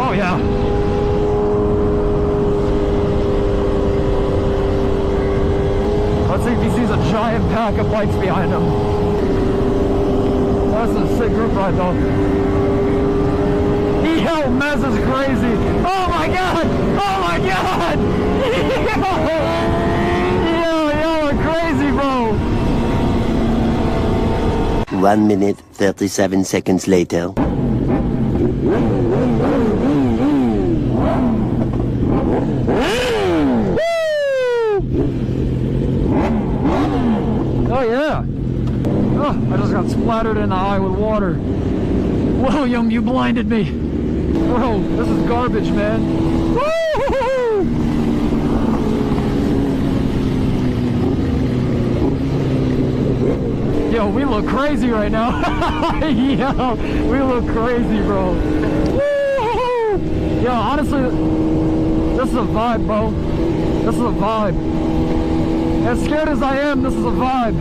Oh yeah. Let's see if he sees a giant pack of bikes behind him. That's a sick group ride though. Yo, Mez is crazy. Oh my god! Oh my god! Yo, y'all are crazy, bro. 1 minute, 37 seconds later. Oh yeah. Oh, I just got splattered in the eye with water. William, you blinded me. Bro, this is garbage, man. Woo-hoo-hoo! Yo, we look crazy right now. Yo, we look crazy, bro. Woo-hoo-hoo! Yo, honestly, this is a vibe, bro. This is a vibe. As scared as I am, this is a vibe.